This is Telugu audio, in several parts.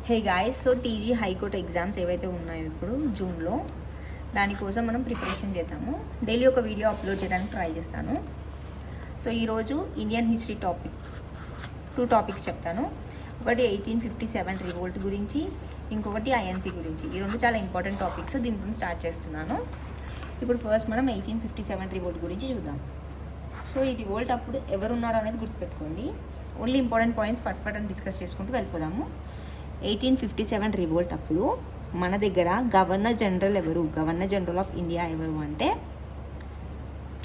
Hey guys, so TG high court exams ఏవైతే ఉన్నాయో ఇప్పుడు జూన్లో, దానికోసం మనం ప్రిపరేషన్ చేద్దాము. డైలీ ఒక వీడియో అప్లోడ్ చేయడానికి ట్రై చేస్తాను. సో ఈరోజు ఇండియన్ హిస్టరీ టూ టాపిక్స్ చెప్తాను. ఒకటి 1857 రివోల్ట్ గురించి, ఇంకొకటి ఐఎన్సీ గురించి. ఈ రెండు చాలా ఇంపార్టెంట్ టాపిక్స్. దీంతో స్టార్ట్ చేస్తున్నాను. ఇప్పుడు ఫస్ట్ మనం 1857 రివోల్ట్ గురించి చూద్దాం. సో ఈ రివోల్ట్ అప్పుడు ఎవరున్నారు అనేది గుర్తుపెట్టుకోండి. ఓన్లీ ఇంపార్టెంట్ పాయింట్స్ ఫట్ అని డిస్కస్ చేసుకుంటూ వెళ్ళిపోదాము. 1857 రివోల్ట్ అప్పుడు మన దగ్గర గవర్నర్ జనరల్ ఎవరు? గవర్నర్ జనరల్ ఆఫ్ ఇండియా ఎవరు అంటే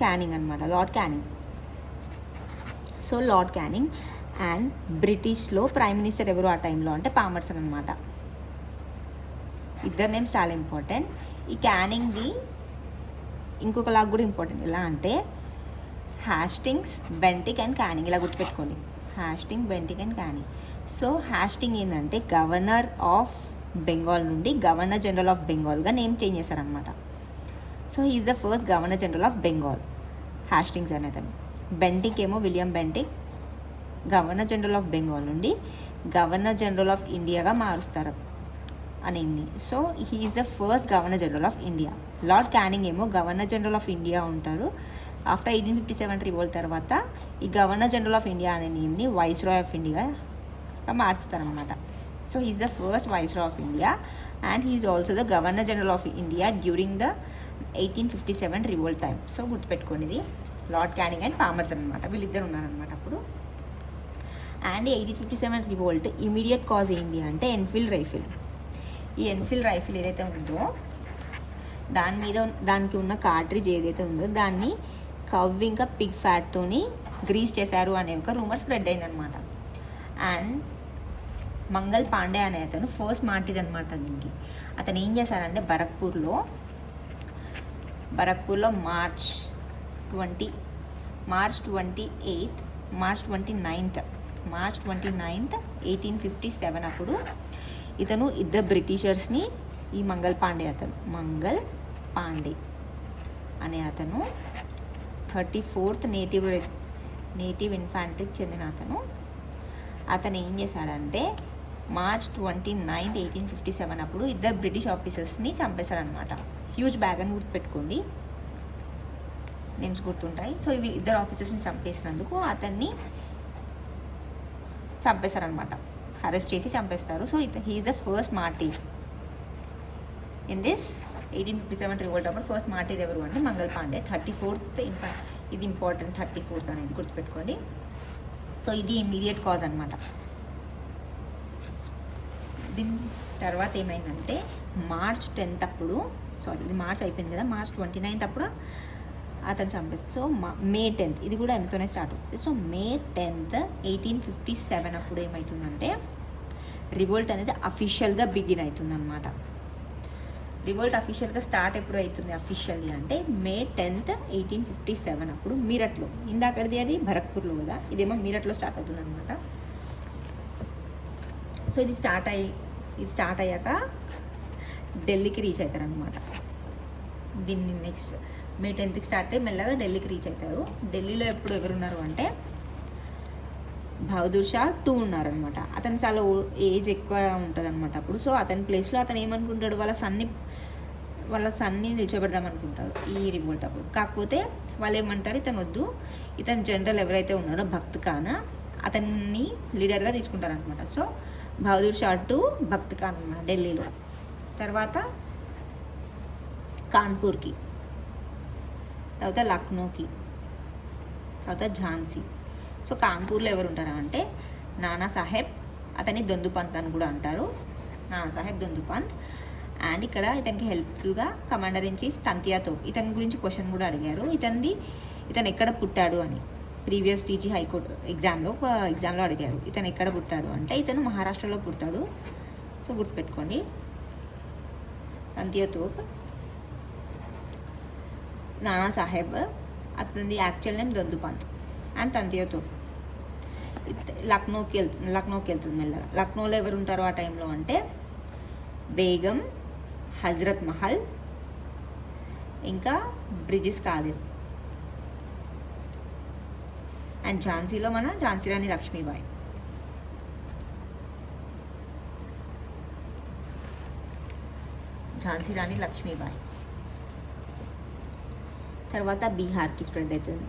క్యానింగ్ అనమాట, Lord Canning. So Lord Canning. And బ్రిటిష్లో ప్రైమ్ మినిస్టర్ ఎవరు ఆ టైంలో అంటే పామర్సన్ అనమాట. ఇద్దరు నేమ్స్ చాలా ఇంపార్టెంట్. ఈ క్యానింగ్ది ఇంకొకలాగా కూడా ఇంపార్టెంట్. ఎలా అంటే హాస్టింగ్స్, బెంటిక్ అండ్ క్యానింగ్, ఇలా గుర్తుపెట్టుకోండి. Hasting, Bentinck and Canning. So Hasting ఏంటంటే గవర్నర్ ఆఫ్ బెంగాల్ నుండి గవర్నర్ జనరల్ ఆఫ్ బెంగాల్గా నేమ్ చేంజ్ చేశారనమాట. So is the first governor general of Bengal, Hastings అనేది. బెంటిక్ ఏమో William Bentinck governor general of Bengal నుండి గవర్నర్ జనరల్ ఆఫ్ ఇండియాగా మారుస్తారు ఆ నేమ్ని. So he is the first governor general of India. Lord Canning ఏమో గవర్నర్ జనరల్ ఆఫ్ ఇండియా ఉంటారు. ఆఫ్టర్ 1857 రివోల్ట్ తర్వాత ఈ గవర్నర్ జనరల్ ఆఫ్ ఇండియా అనే నేమ్ని వైస్రాయ్ ఆఫ్ ఇండియాగా మార్చుతారనమాట. So he's the first viceroy of India and he's also the governor general of India during the 1857 revolt time. So గుర్తుపెట్టుకోండి, ఇది లార్డ్ క్యానింగ్ అండ్ పామర్సన్ అనమాట, వీళ్ళిద్దరు ఉన్నారనమాట అప్పుడు. అండ్ 1857 రివోల్ట్ ఇమీడియట్ కాజ్ ఏంటి అంటే ఎన్ఫీల్డ్ రైఫిల్. ఈ ఎన్ఫీల్డ్ రైఫిల్ ఏదైతే ఉందో దానికి ఉన్న కార్ట్రిడ్జ్ ఏదైతే ఉందో దాన్ని కవ్ ఇంకా పిగ్ ఫ్యాట్తోని గ్రీస్ చేశారు అనే ఒక రూమర్ స్ప్రెడ్ అయిందనమాట. అండ్ మంగల్ పాండే అనే అతను ఫస్ట్ మార్టిర్ అనమాట దీనికి. అతను ఏం చేశారంటే బరక్పూర్లో మార్చ్ 29th 1857 అప్పుడు ఇతను ఇద్దరు బ్రిటిషర్స్ని, ఈ మంగల్ పాండే అనే అతను 34th నేటివ్ ఇన్ఫాంట్రీకి చెందిన అతను ఏం చేశాడంటే మార్చ్ 29th 1857 అప్పుడు ఇద్దరు బ్రిటిష్ ఆఫీసర్స్ని చంపేశాడనమాట. హ్యూజ్ బ్యాగ్ అని గుర్తుపెట్టుకోండి, నేమ్స్ గుర్తుంటాయి. సో ఇవి ఇద్దరు ఆఫీసర్స్ని చంపేసినందుకు అతన్ని చంపేశారనమాట, అరెస్ట్ చేసి చంపేస్తారు. So he's the first martyr in this 1857 revolt అప్పుడు. ఫస్ట్ మార్టీర్ ఎవరు అంటే మంగల్ పాండే. 34th ఇది ఇంపార్టెంట్, 34th అనేది గుర్తుపెట్టుకోండి. సో ఇది ఇమీడియట్ కాజ్ అనమాట. దీని తర్వాత ఏమైందంటే మార్చ్ 10th అప్పుడు, ఇది మార్చ్ అయిపోయింది కదా, మార్చ్ 29th అప్పుడు అతను చంపేస్తారు. సో మే 10th, ఇది కూడా ఎంతోనే స్టార్ట్ అవుతుంది. సో మే 10th 1857 అప్పుడు ఏమవుతుందంటే రివోల్ట్ అనేది అఫీషియల్గా బిగిన్ అవుతుంది అనమాట. రివోల్ట్ అఫీషియల్గా స్టార్ట్ ఎప్పుడు అవుతుంది అఫీషియల్లీ అంటే మే 10th 1857 అప్పుడు మీరట్లో. ఇందాకది అది భరత్పూర్లో కదా, ఇదేమో మీరట్లో స్టార్ట్ అవుతుంది అనమాట. సో ఇది స్టార్ట్ అయ్యాక ఢిల్లీకి రీచ్ అవుతారు అనమాట. దీన్ని నెక్స్ట్ మే 10th స్టార్ట్ అయ్యి మెల్లగా ఢిల్లీకి రీచ్ అవుతారు. ఢిల్లీలో ఎప్పుడు ఎవరున్నారు అంటే బహదూర్ షా 2 ఉన్నారనమాట. అతను చాలా ఏజ్ ఎక్కువ ఉంటుంది అనమాట అప్పుడు. సో అతని ప్లేస్లో అతను ఏమనుకుంటాడు, వాళ్ళ సన్ని నిల్చోబెడదాం అనుకుంటాడు ఈ రివోల్ట్ అప్పుడు. కాకపోతే వాళ్ళు ఏమంటారు, ఇతను వద్దు, ఇతను జనరల్ ఎవరైతే ఉన్నాడో భక్త్ ఖాన్, అతన్ని లీడర్గా తీసుకుంటారు అనమాట. సో బహదూర్ షా 2 భక్త్ ఖాన్ అన్నమాట ఢిల్లీలో. తర్వాత కాన్పూర్కి, తర్వాత లక్నోకి, తర్వాత ఝాన్సీ. సో కాన్పూర్లో ఎవరు ఉంటారు అంటే నానా సాహెబ్, అతన్ని దొందుపంత్ అని కూడా అంటారు, నానా సాహెబ్ దొందుపంత్. అండ్ ఇక్కడ ఇతనికి హెల్ప్ఫుల్గా కమాండర్ ఇన్ చీఫ్ తంతియా తోప్. ఇతని గురించి క్వశ్చన్ కూడా అడిగారు, ఇతను ఎక్కడ పుట్టాడు అని. ప్రీవియస్ టీజీ హైకోర్టు ఎగ్జామ్లో అడిగారు, ఇతను ఎక్కడ పుట్టాడు అంటే ఇతను మహారాష్ట్రలో పుడతాడు. సో గుర్తుపెట్టుకోండి, తంతియా తోప్, నానా సాహెబ్, అతనిది యాక్చువల్ నేమ్ దొందుపంత్ అండ్ తంతియా తోప్. లక్నోకి వెళ్తుంది మెల్లగా. లక్నోలో ఎవరు ఉంటారు ఆ టైంలో అంటే బేగం, హజరత్ మహల్, ఇంకా బ్రిజిస్ కాదిర్. అండ్ ఝాన్సీ రాణి లక్ష్మీబాయి. ఝాన్సీ రాణి లక్ష్మీబాయి. తర్వాత బీహార్కి స్ప్రెడ్ అవుతుంది.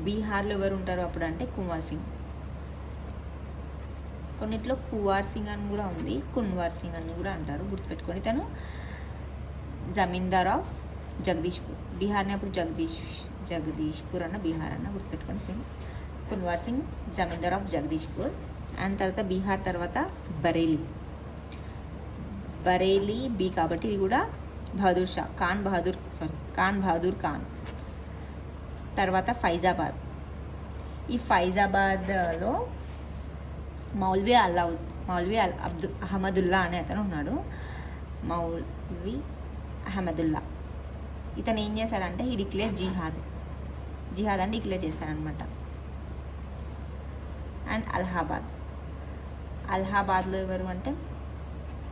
బీహార్లో ఎవరు ఉంటారు అప్పుడు అంటే కున్వర్ సింగ్. కొన్నిట్లో కువార్ సింగ్ అని కూడా ఉంది, కున్వర్ సింగ్ అని కూడా అంటారు, గుర్తుపెట్టుకొని. తను జమీందార్ ఆఫ్ జగదీష్పూర్. బీహార్ని అప్పుడు జగదీష్పూర్ అన్న బీహార్ అన్న గుర్తుపెట్టుకొని సింగ్. కున్వర్ సింగ్ జమీందార్ ఆఫ్ జగదీష్పూర్. అండ్ తర్వాత బీహార్ తర్వాత బరేలీ బీ కాబట్టి ఇది కూడా బహదూర్ షా ఖాన్ బహదూర్ ఖాన్. తర్వాత ఫైజాబాద్. ఈ ఫైజాబాద్లో మౌల్వీ అహ్మదుల్లా అనే అతను ఉన్నాడు. మౌల్వీ అహ్మదుల్లా ఇతను ఏం చేశాడంటే ఈ డిక్లేర్ జిహాద్ అని డిక్లేర్ చేశారనమాట. అండ్ అలహాబాద్లో ఎవరు అంటే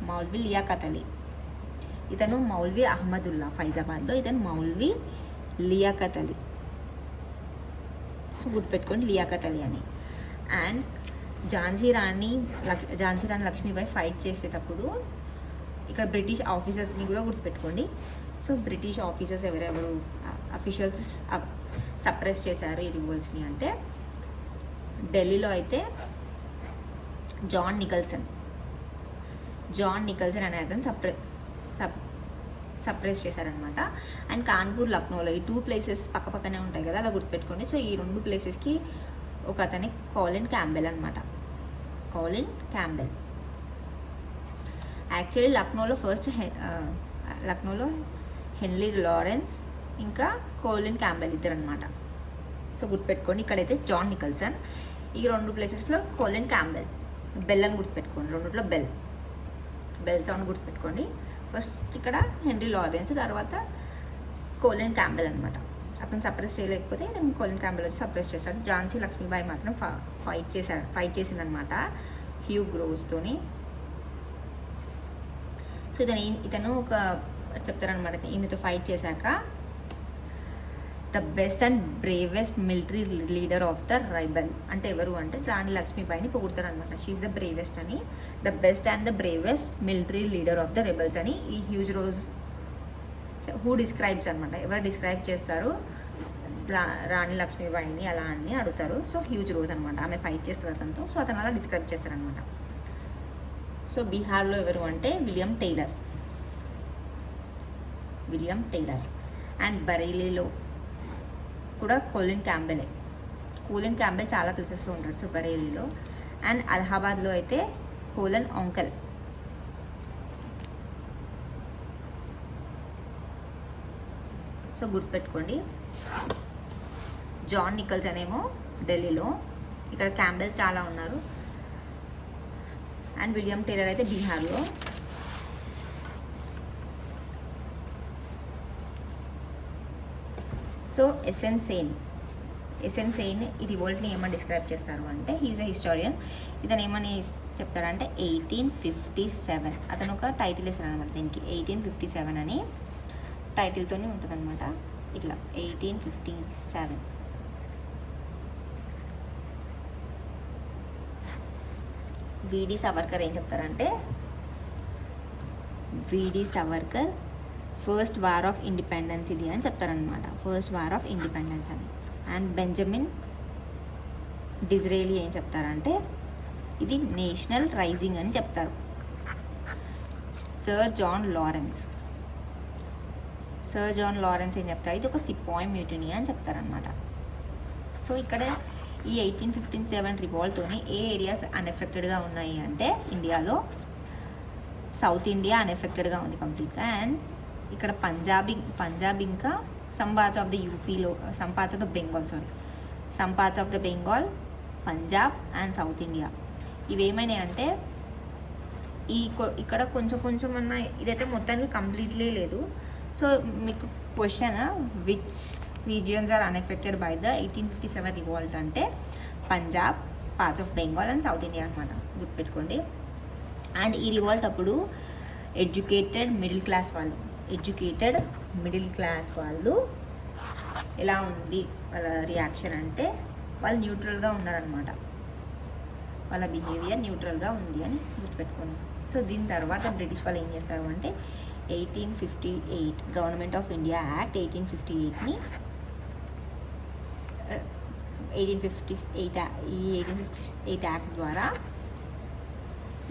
మౌల్వీ లియాఖత్ అలీ. ఇతను మౌల్వీ అహ్మదుల్లా. ఫైజాబాద్లో ఇతను మౌల్వీ లియాఖత్ అలీ. సో గుర్తుపెట్టుకోండి లియాఖత్ అలీ అని. And Jhansi Rani Lakshmibai fight చేసేటప్పుడు ఇక్కడ బ్రిటిష్ ఆఫీసర్స్ని కూడా గుర్తుపెట్టుకోండి. సో బ్రిటిష్ ఆఫీసర్స్ ఎవరెవరు అఫీషియల్స్ సప్రెస్ చేశారు ఈ రివోల్ట్స్ని అంటే ఢిల్లీలో అయితే జాన్ నికల్సన్ అనే అతను సప్రెస్ చేశారనమాట. అండ్ కాన్పూర్, లక్నోలో ఈ 2 ప్లేసెస్ పక్కపక్కనే ఉంటాయి కదా, అలా గుర్తుపెట్టుకోండి. సో ఈ 2 ప్లేసెస్కి ఒక అతని కాలిన్ క్యాంబెల్ అనమాట. యాక్చువల్లీ లక్నోలో హెన్రీ లారెన్స్ ఇంకా కోలిన్ క్యాంబెల్ ఇద్దరు అనమాట. సో గుర్తుపెట్టుకోండి. ఇక్కడైతే జాన్ నికల్సన్. ఈ 2 ప్లేసెస్లో కోలిన్ క్యాంబెల్. బెల్ అని గుర్తుపెట్టుకోండి. రెండిట్లో బెల్ సౌండ్ గుర్తుపెట్టుకోండి. ఫస్ట్ ఇక్కడ హెన్రీ లారెన్స్, తర్వాత కోలిన్ క్యాంబెల్ అనమాట. అతను సప్రెస్ చేయలేకపోతే నేను కోలిన్ క్యాంబెల్ వచ్చి సప్రెస్ చేశాడు. ఝాన్సీ లక్ష్మీబాయి మాత్రం ఫైట్ చేసిందనమాట హ్యూ గ్రోవ్స్తోని. సో ఇతను ఒక చెప్తారనమాట ఈమెతో ఫైట్ చేశాక the best and bravest military leader of the rebel అంటే ఎవరు అంటే రాణి లక్ష్మీబాయిని పొగుడతారు అనమాట. షీఈస్ ద బ్రేవెస్ట్ అని, the best and the bravest military leader of the rebels అని ఈ హ్యూజ్ రోజ్ హూ డిస్క్రైబ్స్ అనమాట. ఎవరు డిస్క్రైబ్ చేస్తారు రాణి లక్ష్మీబాయిని అలా అని అడుగుతారు. సో హ్యూజ్ రోజ్ అనమాట, ఆమె ఫైట్ చేస్తారు అతనితో. సో అతను అలా డిస్క్రైబ్ చేస్తారనమాట. సో బీహార్లో ఎవరు అంటే విలియం టైలర్. అండ్ బరేలీలో కూడా కోలిన్ క్యాంబెల్ చాలా ప్లేసెస్లో ఉంటాడు. సో బరేలీలో. అండ్ అలహాబాద్లో అయితే కోలన్ ఆంకల్. సో గుర్తుపెట్టుకోండి. జాన్ నికల్సన్ ఏమో ఢిల్లీలో, ఇక్కడ క్యాంబెల్ చాలా ఉన్నారు. అండ్ విలియం టైలర్ అయితే బీహార్లో. సో ఎస్ఎన్ సేన్ ఈ రివోల్ట్ని ఏమని డిస్క్రైబ్ చేస్తారు అంటే హీఈస్ ఎ హిస్టారియన్. ఇతను ఏమని చెప్తారంటే 1857 అతను ఒక టైటిల్ వేస్తాడు అనమాట దీనికి. 1857 అని టైటిల్తోనే ఉంటుంది అనమాట. ఇట్లా 1857. విడి సవర్కర్ ఏం చెప్తారంటే ఫస్ట్ వార్ ఆఫ్ ఇండిపెండెన్స్ ఇది అని చెప్తారనమాట. ఫస్ట్ వార్ ఆఫ్ ఇండిపెండెన్స్ అని. అండ్ బెంజమిన్ డిజ్రేలీ ఏం చెప్తారంటే ఇది నేషనల్ రైజింగ్ అని చెప్తారు. సర్ జాన్ లారెన్స్ ఏం చెప్తారు ఇది ఒక సిపాయి మ్యూటినీ అని చెప్తారనమాట. సో ఇక్కడ ఈ 1857 రివాల్ట్తోని ఏ ఏరియాస్ అన్ఎఫెక్టెడ్గా ఉన్నాయి అంటే ఇండియాలో సౌత్ ఇండియా అన్ఎఫెక్టెడ్గా ఉంది కంప్లీట్గా. అండ్ ఇక్కడ పంజాబ్ ఇంకా some parts of the Bengal Punjab and south India ఇవేమైనాయి అంటే ఇక్కడ కొంచెం అన్న ఇదైతే మొత్తానికి కంప్లీట్లీ లేదు. సో మీకు question which regions are unaffected by the 1857 revolt అంటే Punjab, parts of Bengal and south India అనమాట. గుర్తుపెట్టుకోండి. అండ్ ఈ రివాల్ట్ అప్పుడు ఎడ్యుకేటెడ్ మిడిల్ క్లాస్ వాళ్ళు ఎలా ఉంది వాళ్ళ రియాక్షన్ అంటే వాళ్ళు న్యూట్రల్గా ఉన్నారనమాట. వాళ్ళ బిహేవియర్ న్యూట్రల్గా ఉంది అని గుర్తుపెట్టుకోండి. సో దీని తర్వాత బ్రిటిష్ వాళ్ళు ఏం చేస్తారు అంటే 1858 గవర్నమెంట్ ఆఫ్ ఇండియా యాక్ట్ 1858ని 1858 యాక్ట్ ద్వారా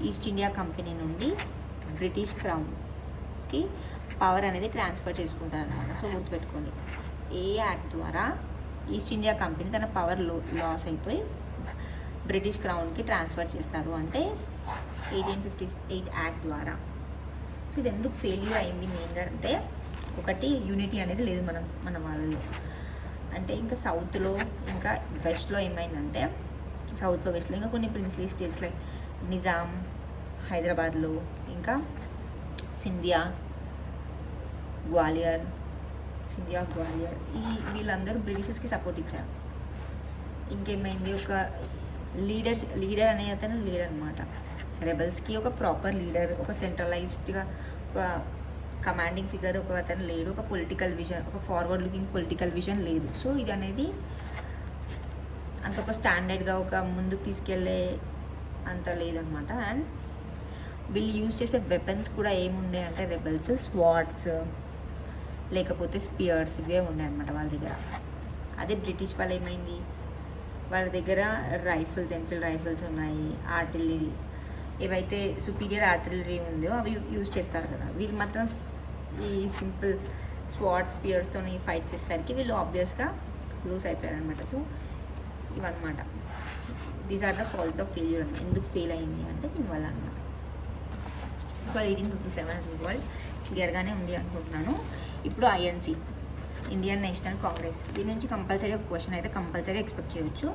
ఈస్ట్ ఇండియా కంపెనీ నుండి బ్రిటిష్ క్రౌన్కి పవర్ అనేది ట్రాన్స్ఫర్ చేసుకుంటారనమాట. సో గుర్తుపెట్టుకోండి, ఏ యాక్ట్ ద్వారా ఈస్ట్ ఇండియా కంపెనీ తన పవర్ లాస్ అయిపోయి బ్రిటిష్ క్రౌన్కి ట్రాన్స్ఫర్ చేస్తారు అంటే 1858 యాక్ట్ ద్వారా. సో ఇది ఎందుకు ఫెయిల్యూర్ అయింది మెయిన్గా అంటే, ఒకటి యూనిటీ అనేది లేదు మన వాళ్ళలో. అంటే ఇంకా సౌత్లో ఇంకా వెస్ట్లో ఏమైందంటే, సౌత్లో వెస్ట్లో ఇంకా కొన్ని ప్రిన్స్లీ స్టేట్స్ లైక్ నిజాం, హైదరాబాద్లో, ఇంకా సింధియా, గ్వాలియర్ వీళ్ళందరూ బ్రిటిషర్స్కి సపోర్ట్ ఇచ్చారు. ఇంకేమైంది, ఒక లీడర్ అనే అతను లీడర్ అనమాట. రెబల్స్కి ఒక ప్రాపర్ లీడర్, ఒక సెంట్రలైజ్డ్గా ఒక కమాండింగ్ ఫిగర్ ఒక అతను లేడు, ఒక పొలిటికల్ విజన్, ఒక ఫార్వర్డ్ లుకింగ్ పొలిటికల్ విజన్ లేదు. సో ఇది అనేది అంత ఒక స్టాండర్డ్గా ఒక ముందుకు తీసుకెళ్ళే అంత లేదనమాట. అండ్ వీళ్ళు యూజ్ చేసే వెపన్స్ కూడా ఏముండే అంటే రెబల్స్ స్వార్డ్స్ లేకపోతే స్పియర్స్ ఇవే ఉన్నాయి అనమాట వాళ్ళ దగ్గర. అదే బ్రిటిష్ వాళ్ళు ఏమైంది, వాళ్ళ దగ్గర రైఫిల్స్, ఎన్ఫీల్డ్ రైఫిల్స్ ఉన్నాయి, ఆర్టిలరీస్ ఏవైతే సుపీరియర్ ఆర్టిలరీ ఉందో అవి యూజ్ చేస్తారు కదా. వీళ్ళు మాత్రం ఈ సింపుల్ స్వార్డ్స్ స్పియర్స్తో ఫైట్ చేసేసరికి వీళ్ళు ఆబ్వియస్గా లూజ్ అయిపోయారు అనమాట. సో ఇవన్నమాట, these are the calls of failure. ఎందుకు ఫెయిల్ అయింది అంటే దీనివల్ల అనమాట. సో 1857 రిజల్ట్ క్లియర్గానే ఉంది అనుకుంటున్నాను. ఇప్పుడు ఐఎన్సి, ఇండియన్ నేషనల్ కాంగ్రెస్, దీని నుంచి కంపల్సరీ ఒక క్వశ్చన్ అయితే కంపల్సరీ ఎక్స్పెక్ట్ చేయొచ్చు.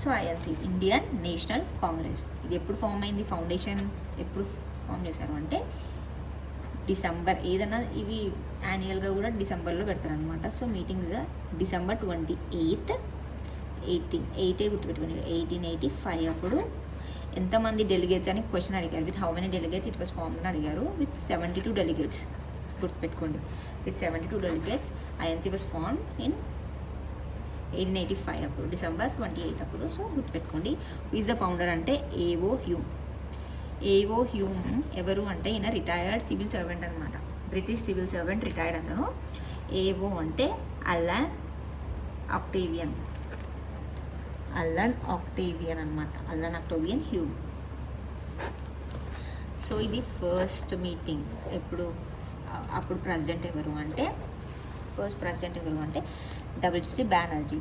So INC, Indian national Congress, ఇది ఎప్పుడు ఫామ్ అయింది, ఫౌండేషన్ ఎప్పుడు ఫామ్ చేశారు అంటే డిసెంబర్, ఏదైనా ఇవి యాన్యువల్గా కూడా డిసెంబర్లో పెడతారనమాట. సో మీటింగ్స్ డిసెంబర్ 28 గుర్తుపెట్టుకుని 1885 అప్పుడు ఎంతమంది డెలిగేట్స్ అని క్వశ్చన్ అడిగారు. With how many delegates it was form అని అడిగారు. విత్ 72 డెలిగేట్స్ గుర్తుపెట్టుకోండి. With 72 delegates INC was form in 1885 అప్పుడు, డిసెంబర్ 28 అప్పుడు. సో గుర్తుపెట్టుకోండి. హూ ఈజ్ ద ఫౌండర్ అంటే ఏఓ హ్యూమ్. ఏఓ హ్యూమ్ ఎవరు అంటే ఈయన రిటైర్డ్ సివిల్ సర్వెంట్ అనమాట, బ్రిటిష్ సివిల్ సర్వెంట్, రిటైర్డ్ అతను. ఏఓ అంటే అల్లన్ ఆక్టేవియన్ అనమాట, అల్లన్ ఆక్టేవియన్ హ్యూమ్. సో ఇది ఫస్ట్ మీటింగ్. అప్పుడు ప్రెసిడెంట్ ఎవరు అంటే డబ్ల్యూసీ బెనర్జీ.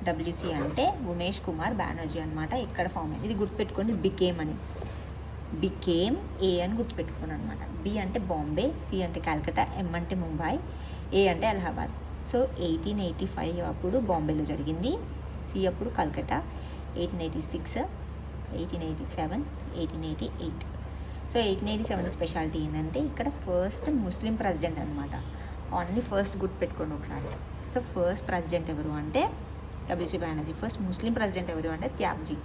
డబ్ల్యూసీ అంటే ఉమేష్ కుమార్ బెనర్జీ అనమాట. ఇక్కడ ఫామ్ అయింది. ఇది గుర్తుపెట్టుకోండి, బికేమ్ ఏ అని గుర్తుపెట్టుకోండి అనమాట. బి అంటే బాంబే, సి అంటే కాల్కటా, ఎం అంటే ముంబై, ఏ అంటే అలహాబాద్. సో 1885 అప్పుడు బాంబేలో జరిగింది, సి అప్పుడు కల్కటా, 1886, 1887, 1888. సో 1887 స్పెషాలిటీ ఏంటంటే ఇక్కడ ఫస్ట్ ముస్లిం ప్రెసిడెంట్ అనమాట. ఓన్లీ ఫస్ట్ గుర్తుపెట్టుకోండి ఒకసారి. సో ఫస్ట్ ప్రెసిడెంట్ ఎవరు అంటే డబ్ల్యూసీ బెనర్జీ. ఫస్ట్ ముస్లిం ప్రెసిడెంట్ ఎవరు అంటే త్యాబ్జీ.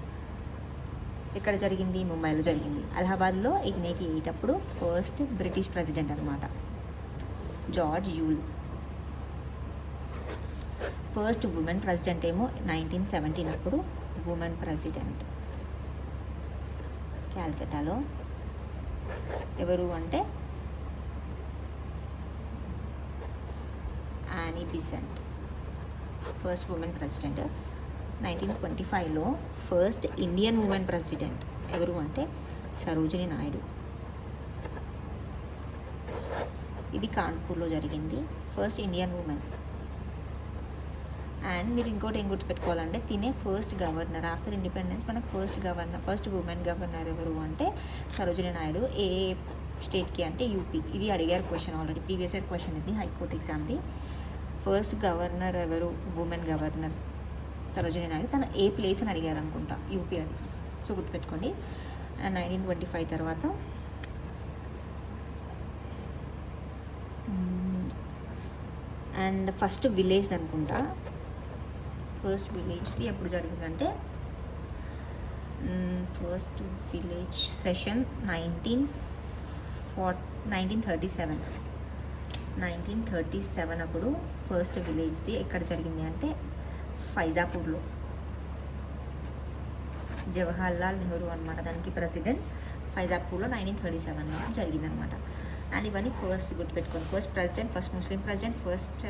ఇక్కడ జరిగింది, ముంబైలో జరిగింది. అలహాబాద్లో 1888 అప్పుడు ఫస్ట్ బ్రిటిష్ ప్రెసిడెంట్ అనమాట, George Yule. First women president ఏమో 1917 అప్పుడు ఉమెన్ ప్రెసిడెంట్. క్యాల్కటాలో ఎవరు అంటే Annie Besant, first women president. 1925లో ఫస్ట్ ఇండియన్ ఉమెన్ ప్రెసిడెంట్ ఎవరు అంటే సరోజిని నాయుడు. ఇది కాన్పూర్లో జరిగింది, ఫస్ట్ ఇండియన్ ఉమెన్. అండ్ మీరు ఇంకోటి ఏం గుర్తుపెట్టుకోవాలంటే తినే ఫస్ట్ గవర్నర్ ఆఫ్టర్ ఇండిపెండెన్స్, మనకు ఫస్ట్ ఉమెన్ గవర్నర్ ఎవరు అంటే సరోజిని నాయుడు. ఏ స్టేట్కి అంటే యూపీ. ఇది అడిగారు question already, previous year question ఇది, హైకోర్టు ఎగ్జామ్ది. ఫస్ట్ గవర్నర్ ఎవరు, ఉమెన్ గవర్నర్ సరోజిని నాయుడు. తను ఏ ప్లేస్ అని అడిగారు అనుకుంటా, యూపీ అది. సో గుర్తుపెట్టుకోండి. 1925 తర్వాత అండ్ ఫస్ట్ విలేజ్ అనుకుంటా, ఫస్ట్ విలేజ్ది ఎప్పుడు జరిగిందంటే ఫస్ట్ విలేజ్ సెషన్ 1937 అప్పుడు ఫస్ట్ విలేజ్ది ఎక్కడ జరిగింది అంటే ఫైజాపూర్లో. జవహర్లాల్ నెహ్రూ అనమాట దానికి ప్రెసిడెంట్. ఫైజాపూర్లో 1937లో జరిగిందనమాట. అండ్ ఇవన్నీ ఫస్ట్ గుర్తుపెట్టుకోండి. ఫస్ట్ ప్రెసిడెంట్, ఫస్ట్ ముస్లిం president, first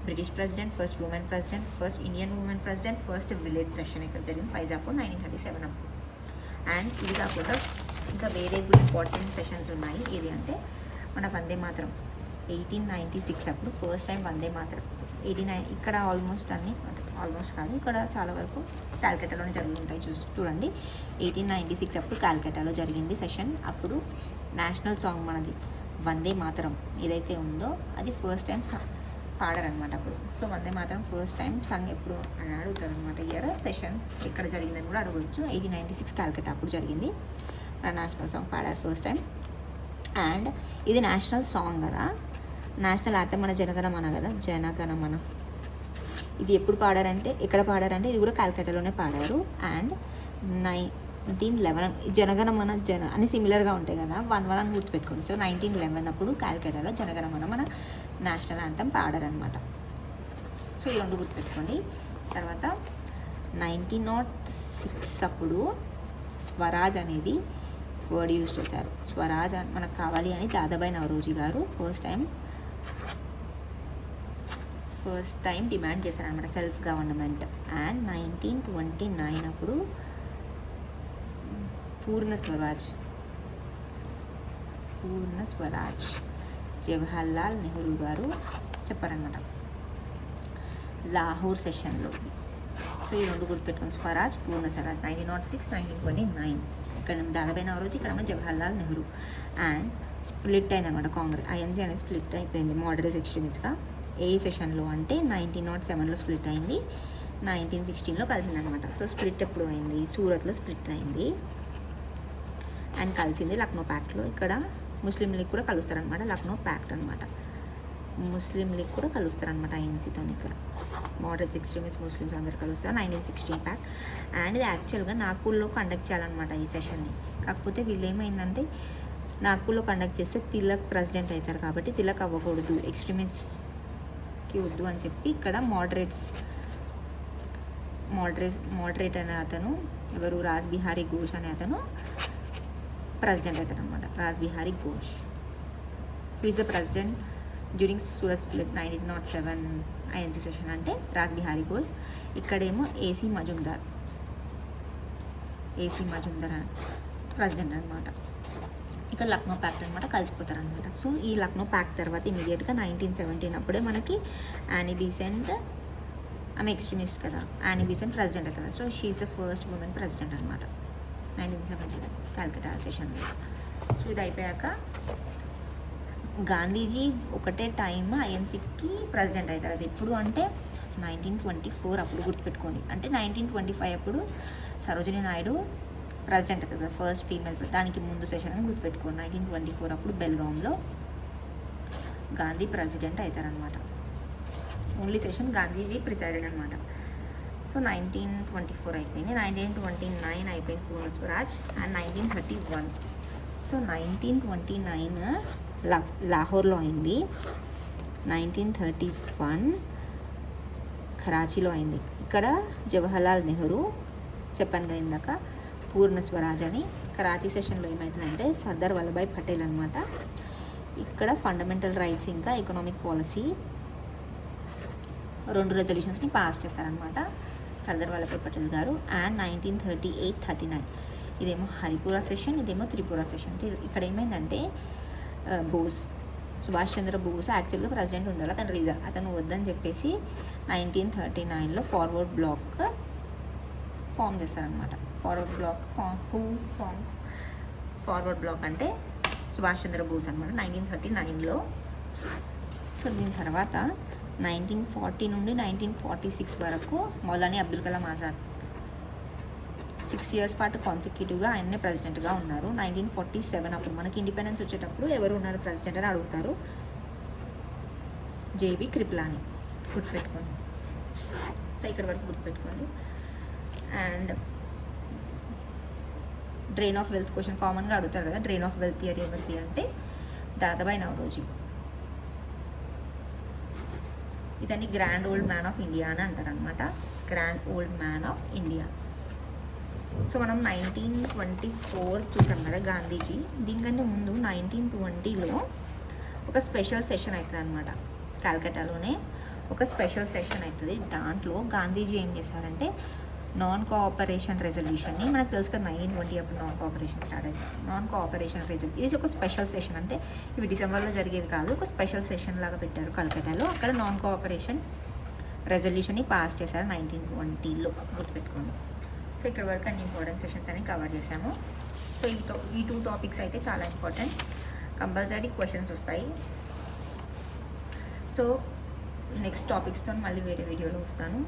British president, first women president, first Indian women president, first village session ఇక్కడ జరిగింది ఫైజాపూర్ 1937 అప్పుడు. అండ్ ఇది కాకుండా ఇంకా వేరే కూడా ఇంపార్టెంట్ సెషన్స్ ఉన్నాయి. ఏది అంటే మన వందే మాతరం 1896 అప్పుడు ఫస్ట్ టైం వందే మాతరం 89 ఇక్కడ ఆల్మోస్ట్ అన్నీ ఆల్మోస్ట్ కాదు, ఇక్కడ చాలా వరకు కాల్కటాలోనే జరిగి ఉంటాయి. చూడండి 1896 అప్పుడు కాల్కటాలో జరిగింది సెషన్. అప్పుడు నేషనల్ సాంగ్ మనది వందే మాతరం ఏదైతే ఉందో అది ఫస్ట్ టైం పాడారనమాట అప్పుడు. So Vande Mataram first time song ఎప్పుడు అని అడుగుతారు అనమాట. ఇయర్ సెషన్ ఎక్కడ జరిగిందని కూడా అడగవచ్చు. 1896 కాల్కటా అప్పుడు జరిగింది. నేషనల్ సాంగ్ పాడారు ఫస్ట్ టైం. అండ్ ఇది నేషనల్ సాంగ్ కదా, నేషనల్ యాథమ్ మన జనగణమన కదా, జనగణమన. ఇది ఎప్పుడు పాడారంటే ఎక్కడ పాడారంటే ఇది కూడా కాల్కటాలోనే పాడారు. అండ్ 1911 జనగణమన అని సిమిలర్గా ఉంటాయి కదా, 1 అని గుర్తుపెట్టుకోండి. సో 1911 అప్పుడు కాల్కటాలో జనగణమన మన నేషనల్ యాంథమ్ పాడారనమాట. సో ఈ రెండు గుర్తుపెట్టుకోండి. తర్వాత 1906 అప్పుడు స్వరాజ్ అనేది వర్డ్ యూజ్ చేశారు. స్వరాజ్ మనకు కావాలి అని దాదాబాయి నవరోజీ గారు ఫస్ట్ టైం డిమాండ్ చేశారనమాట, సెల్ఫ్ గవర్నమెంట్. అండ్ 1929 అప్పుడు పూర్ణ స్వరాజ్ జవహర్లాల్ నెహ్రూ గారు చెప్పారనమాట లాహోర్ సెషన్లో. సో ఈ రెండు గుర్తుపెట్టుకుని స్వరాజ్, పూర్ణ స్వరాజ్ 1906, 1929. ఇక్కడ దాదాబాయి నవరోజీ, ఇక్కడ జవహర్లాల్ నెహ్రూ. అండ్ స్ప్లిట్ అయిందనమాట కాంగ్రెస్, ఐఎన్సీ అనేది స్ప్లిట్ అయిపోయింది మోడరేట్ ఎక్స్ట్రీమిస్ట్గా. ఏ సెషన్లో అంటే 1907లో స్ప్లిట్ అయింది, 1916లో కలిసిందనమాట. సో స్ప్లిట్ ఎప్పుడు అయింది, సూరత్లో స్ప్లిట్ అయింది. అండ్ కలిసింది లక్నో ప్యాక్ట్లో. ఇక్కడ ముస్లిం లీగ్ కూడా కలుస్తారనమాట, లక్నో ప్యాక్ట్ అనమాట. ముస్లిం లీగ్ కూడా కలుస్తారనమాట ఐఎన్సీతో. ఇక్కడ మోడరేట్ ఎక్స్ట్రీమిస్ట్ ముస్లిమ్స్ అందరు కలుస్తారు 1916 ప్యాక్ట్. అండ్ ఇది యాక్చువల్గా నాగ్పూర్లో కండక్ట్ చేయాలన్నమాట ఈ సెషన్ని. కాకపోతే వీళ్ళు ఏమైందంటే నాగ్పూర్లో కండక్ట్ చేస్తే తిలక్ ప్రెసిడెంట్ అవుతారు కాబట్టి తిలక్ అవ్వకూడదు, ఎక్స్ట్రీమిస్ట్కి వద్దు అని చెప్పి ఇక్కడ మోడరేట్ అనే అతను ఎవరు, రాజ్ బిహారీ ఘోష్ అనే అతను ప్రెసిడెంట్ అవుతారు అనమాట. Raj Bihari Ghosh is the president during Surat split 1907 INC session అంటే రాజ్ బిహారీ ఘోష్. ఇక్కడేమో ఏసీ మజుందార్ ప్రెసిడెంట్ అనమాట. ఇక్కడ లక్నో ప్యాక్ట్ అనమాట, కలిసిపోతారు అనమాట. సో ఈ లక్నో ప్యాక్ట్ తర్వాత ఇమీడియట్గా 1917 అప్పుడే మనకి యానీ బీసెంట్, ఆమె ఎక్స్ట్రీమిస్ట్ కదా, యానీ బీసెంట్ ప్రెసిడెంట్ కదా. So she is the first women president అనమాట 1917 కాల్కటా సెషన్లో. సో ఇది అయిపోయాక గాంధీజీ ఒకటే టైం ఐఎన్సీకి ప్రెసిడెంట్ అవుతారు. అది ఎప్పుడు అంటే 1924 అప్పుడు గుర్తుపెట్టుకోండి. అంటే 1925 అప్పుడు సరోజినీ నాయుడు ప్రెసిడెంట్ అవుతుంది, ఫస్ట్ ఫీమేల్. దానికి ముందు సెషన్ అని గుర్తుపెట్టుకోండి. 1924 అప్పుడు బెల్గాంలో గాంధీ ప్రెసిడెంట్ అవుతారనమాట. ఓన్లీ సెషన్ గాంధీజీ ప్రిసైడెడ్ అనమాట. సో 1924 అయిపోయింది. 1929 అయిపోయింది పూర్ణ స్వరాజ్. అండ్ 1931. సో 1929 లాహోర్లో అయింది. 1931 కరాచీలో అయింది. ఇక్కడ జవహర్లాల్ నెహ్రూ చెప్పాను కదా ఇందాక పూర్ణ స్వరాజ్ అని. కరాచీ సెషన్లో ఏమవుతుందంటే సర్దార్ వల్లభాయ్ పటేల్ అనమాట. ఇక్కడ ఫండమెంటల్ రైట్స్ ఇంకా ఎకనామిక్ పాలసీ 2 రెజల్యూషన్స్ని పాస్ చేస్తారనమాట సర్దార్ వల్లభాయ్ పటేల్ గారు. అండ్ 1938-39 ఇదేమో హరిపురా సెషన్, ఇదేమో త్రిపుర సెషన్. ఇక్కడ ఏమైందంటే సుభాష్ చంద్ర బోస్ యాక్చువల్గా ప్రెసిడెంట్ ఉండాలి, అతను వద్దని చెప్పేసి 1939లో ఫార్వర్డ్ బ్లాక్ ఫామ్ చేస్తారనమాట. ఫార్వర్డ్ బ్లాక్ అంటే సుభాష్ చంద్ర బోస్ అనమాట 1939లో. సో దీని తర్వాత 1940 నుండి 1946 వరకు మౌలానా అబ్దుల్ కలాం ఆజాద్ 6 ఇయర్స్ పాటు కాన్సిక్యూటివ్గా ఆయన్నే ప్రెసిడెంట్గా ఉన్నారు. 1947 అప్పుడు మనకి ఇండిపెండెన్స్ వచ్చేటప్పుడు ఎవరు ఉన్నారు ప్రెసిడెంట్ అని అడుగుతారు. జేబీ కృపలాని గుర్తుపెట్టుకోండి. సో ఇక్కడ వరకు గుర్తుపెట్టుకోండి. And drain of wealth question కామన్గా అడుగుతారు కదా, డ్రైన్ ఆఫ్ వెల్త్ థియరీ ఎవరిది అంటే దాదాబాయి నవరోజీ. ఇతన్ని grand old man of India అని అంటారు అనమాట. Grand old man of India. So మనం 1924 చూసాం కదా గాంధీజీ. దీనికంటే ముందు 1920లో ఒక స్పెషల్ సెషన్ అవుతుంది అనమాట. కాల్కటాలోనే ఒక స్పెషల్ సెషన్ అవుతుంది. దాంట్లో గాంధీజీ ఏం చేశారంటే నాన్ కోఆపరేషన్ రెజల్యూషన్ని, మనకు తెలుసు కదా 1920 అప్పుడు నాన్ కోఆపరేషన్ స్టార్ట్ అవుతుంది. నాన్ కోఆపరేషన్ రెజల్యూషన్ ఇది ఒక స్పెషల్ సెషన్, అంటే ఇవి డిసెంబర్లో జరిగేవి కాదు, ఒక స్పెషల్ సెషన్ లాగా పెట్టారు కల్కటాలో. అక్కడ నాన్ కోఆపరేషన్ రెజల్యూషన్ని పాస్ చేశారు 1920లో, గుర్తుపెట్టుకోండి. సో ఇక్కడ వరకు అన్ని ఇంపార్టెంట్ సెషన్స్ అని కవర్ చేసాము. సో ఈ 2 టాపిక్స్ అయితే చాలా ఇంపార్టెంట్, కంపల్సరీ క్వశ్చన్స్ వస్తాయి. సో నెక్స్ట్ టాపిక్స్తో మళ్ళీ వేరే వీడియోలో వస్తాను.